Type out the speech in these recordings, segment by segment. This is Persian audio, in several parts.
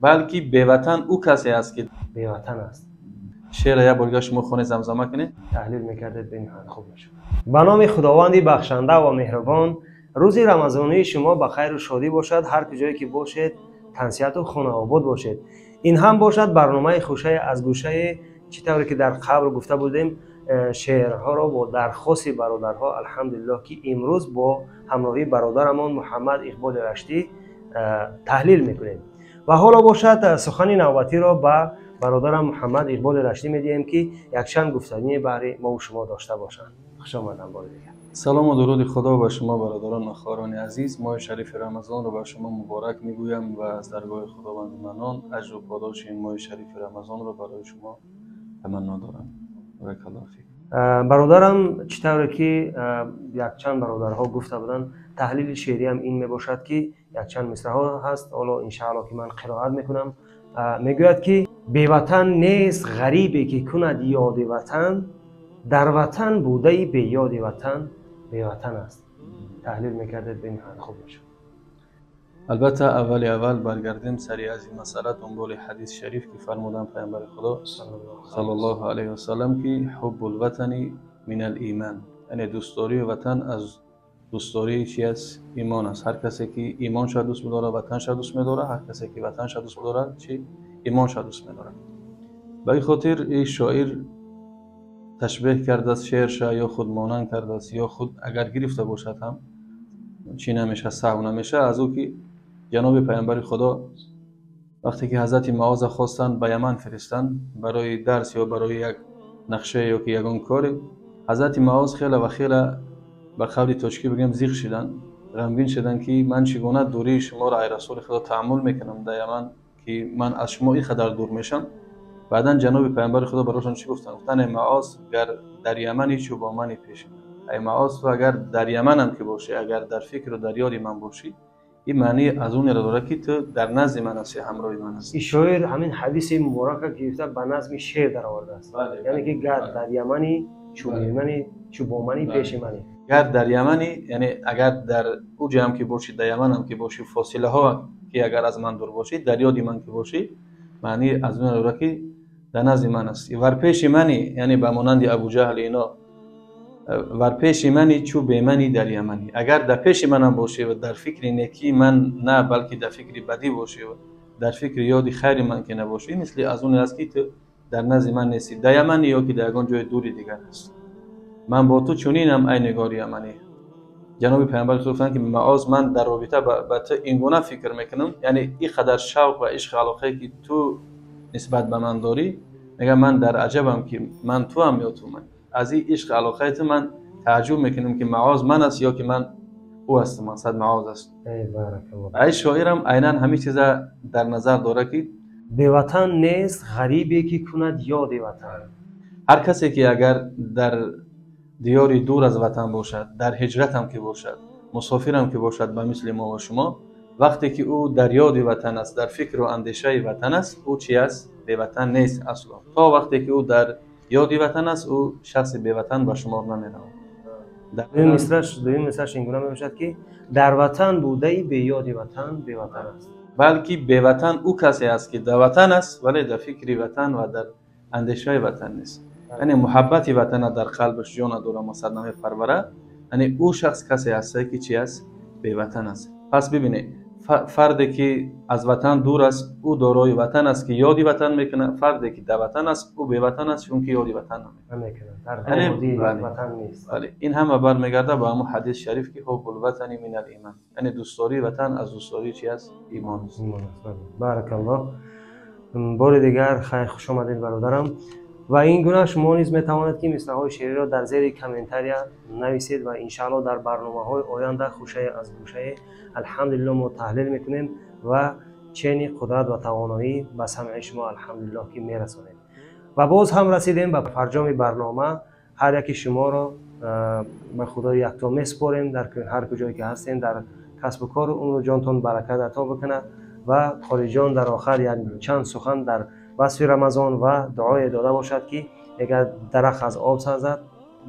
بلکه بی‌وطن او کسی است که بی‌وطن است. شعر یک بار شما خونه زمزمه کنید. تحلیل میکردید ببین خوب میشه. به نام خداوند بخشنده و مهربان، روز رمضانی شما به خیر و شادی باشد. هر کجایی که باشید تنسیت و خانه آباد باشید. این هم باشد برنامه خوشه از گوشه چطوری که در قبل گفته بودیم شعرها را با درخواست برادرها الحمدلله که امروز با همراهی برادرمان محمد اقبال رشتی تحلیل میکنیم. و حالا باشد سخن نوبتی را به برادرم محمد اقبال رشتی میدیم که یک چند گفتنی برای ما و شما داشته باشند. خوش آمدن بار دیگر. سلام و درود خدا به شما برادران و خواهران عزیز. ماه شریف رمضان را به شما مبارک میگویم و از درگاه خداوند منان اجر و پاداش این ماه شریف رمضان را برای شما تمنا دارم. بارک الله فیک. برادرم چطوره که یک چند برادرها گفته بودن تحلیل شعری هم این میباشد که یک چند مصرع ها هست. حالا ان شاء الله که من قرائت میکنم. میگوید که بی وطن نیست غریبی که کند یاد وطن، در وطن بوده بی یاد وطن بی وطن است. تحلیل میکردید ببین خوب میشه. البته اول برگردیم سری از این مسئله دنبال حدیث شریف که فرمودن پیامبر خدا صلی الله علیه و سلم که حب الوطن من الایمان، یعنی دوستداری وطن از دوستداری چی است؟ ایمان است. هر کسی که ایمان شاد دوست می‌داره وطن شاد دوست می‌داره، هر کسی که وطن شاد دوست می‌داره چی؟ ایمان شاد دوست می‌داره. به این خاطر این شاعر تشبیه کرده است شعرش یا خود مانند کرده است یا خود اگر گرفته باشد هم چی نمیشه، سهو نمیشه از او که جناب پیامبر خدا وقتی که حضرت معاذ خواستن به یمن فرستن برای درس یا برای یک نقشه یا که یگان کاری، حضرت معاذ خیلی و خیلی به قول توشکی بگم زیغ شدن، غمگین شدن که من چگونه دوری شما را ای رسول خدا تحمل میکنم در یمن که من از شما این قدر دور میشم. بعدن جناب پیامبر خدا براشون چی گفتن؟ گفتن معاذ اگر در یمنی چو با من پیش، ای معاذ تو اگر در یمن هم که باشی، اگر در فکر و در یاد من باشی، این معنی از اون را داره که تو در نزد من هستی، همراه من هستی. این شاعر همین حدیث مبارک گرفته به نظم شعر در آورده است. یعنی که گر در یمنی چو منی چو با منی پیش منی، گر در یمنی یعنی اگر در او جا هم که باشی، در یمن هم که باشی، فاصله ها که اگر از من دور باشی، در یاد من که باشی، معنی از اون را داره که در نزد من هستی. ور پیش منی یعنی به مانند ابو جهل اینا، ور پیش منی چو به منی در یمنی، اگر در پیش منم باشی و در فکر نیکی من نه بلکه در فکر بدی باشی و در فکر یاد خیر من که نباشی، مثل از اون است که تو در نزد من نیستی، در یمن یا که در یگان جای دوری دیگر هست. من با تو چنینم ای نگار یمنی. جناب پیامبر گفتن که معاذ من در رابطه با تو این گونه فکر میکنم، یعنی این قدر شوق و عشق علاقه که تو نسبت به من داری، میگم من در عجبم که من تو هم یا تو من. از این عشق علاقه تو من تعجب میکنم که معاذ من است یا که من او هستم. من صد معاذ است. ای بارک الله. ای شاعرم عیناً همین چیزا در نظر داره که بی وطن نیست غریبی که کند یاد وطن. هر کسی که اگر در دیاری دور از وطن باشد، در هجرت هم که باشد، مسافر هم که باشد به مثل ما و شما، وقتی که او در یاد وطن است، در فکر و اندیشه وطن است، او چی است؟ بی وطن نیست اصلا. تا وقتی که او در یاد وطن است، او شخص بی وطن به شمار نمی‌رود. دویم مثلش اینگونه میباشد که در وطن بوده به یاد وطن بی وطن است. بلکه بی وطن او کسی است که در وطن است ولی در فکر وطن و در اندیشه وطن نیست. یعنی محبت وطن در قلبش جان داره مصدمه پروره، یعنی او شخص کسی است که چی است؟ بی وطن است. پس ببینید فردی که از وطن دور است او دارای وطن است که یادی وطن میکنه، فردی که در وطن است او بی وطن است چون که یادی وطن نمیکنه. در وطن نیست. ولی این هم برمیگرده به همون حدیث شریف که حب الوطن من الایمان، یعنی دوستداری وطن از دوستداری چی است؟ ایمان است. بارک الله. بار دیگر خیلی خوش آمدید برادرم. و این گونه شما نیز میتوانید که مصرع‌های شعری را در زیر کامنتاری نویسید و ان شاء الله در برنامه‌های آینده خوشه از گوشه الحمدلله ما تحلیل میکنیم و چنین قدرت و توانایی به سمع شما الحمدلله که میرسانیم. و باز هم رسیدیم به فرجام برنامه. هر یکی شما را به خدای یکتا میسپاریم در هر کجایی که هستین، در کسب و کار اون جانتون برکت عطا بکنه و قاری جان در آخر یعنی چند سخن در وصف رمضان و دعای داده باشد که اگر درخت از آب سازد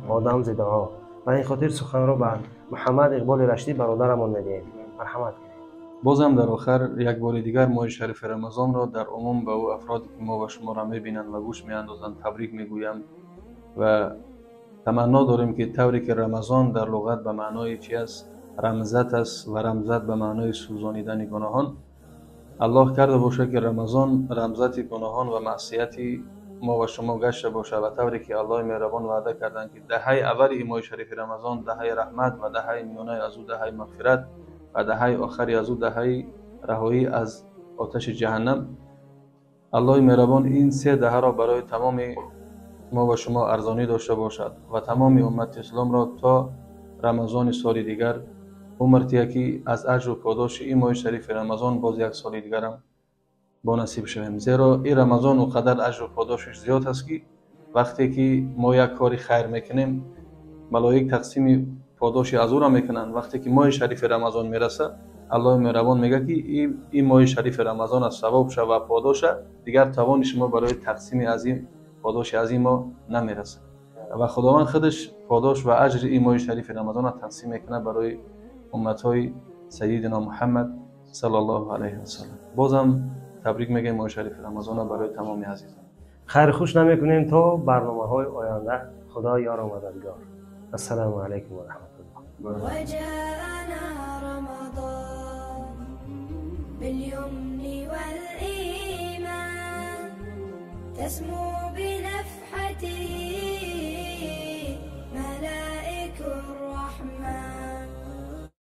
آدم ز دعا. و این خاطر سخن را به محمد اقبال رشتی برادرمون میدیم. مرحمت کنید. بازم در آخر یک بار دیگر ماه شریف رمضان را در عموم به او افرادی که ما و شما را میبینند و گوش میاندازند تبریک میگویم و تمنا داریم که طوری که رمضان در لغت به معنای چی است؟ رمزت است و رمزت به معنای سوزانیدن گناهان. الله کرده باشه که رمضان رمزت گناهان و معصیتی ما و شما گشته باشه و طوری که الله مهربان وعده کردند که دهه اول این ماه شریف رمضان دهه رحمت و دهه میانه از او دهه مغفرت و دهه آخری از او دهه رهایی از آتش جهنم. الله مهربان این سه دهه را برای تمام ما و شما ارزانی داشته باشد و تمام امت اسلام را تا رمضان سال دیگر عمرتیه که از اجر و پاداش این ماه شریف رمضان باز یک سال دیگر هم با نصیب شویم. زیرا این رمضان اونقدر اجر و پاداشش زیاد است که وقتی که ما یک کاری خیر میکنیم ملائک تقسیم پاداش از او را میکنند. وقتی که ماه شریف رمضان میرسه الله مهربان میگه که این ماه شریف رمضان از ثواب شه و پاداش دیگر توان شما برای تقسیم از این پاداش از این ماه نمیرسه و خداوند خودش پاداش و اجر این ماه شریف رمضان را تقسیم میکنه برای امتهای سیدنا محمد صلی الله علیه و سلم. بازم تبریک میگیم ماه شریف رمضان برای تمام عزیزان. خیر خوش نمیکنیم تا برنامه‌های آینده. خدا یار و مددگار. السلام علیکم و رحمت الله. وجاءنا رمضان باليمن والإيمان تسمو بنفحته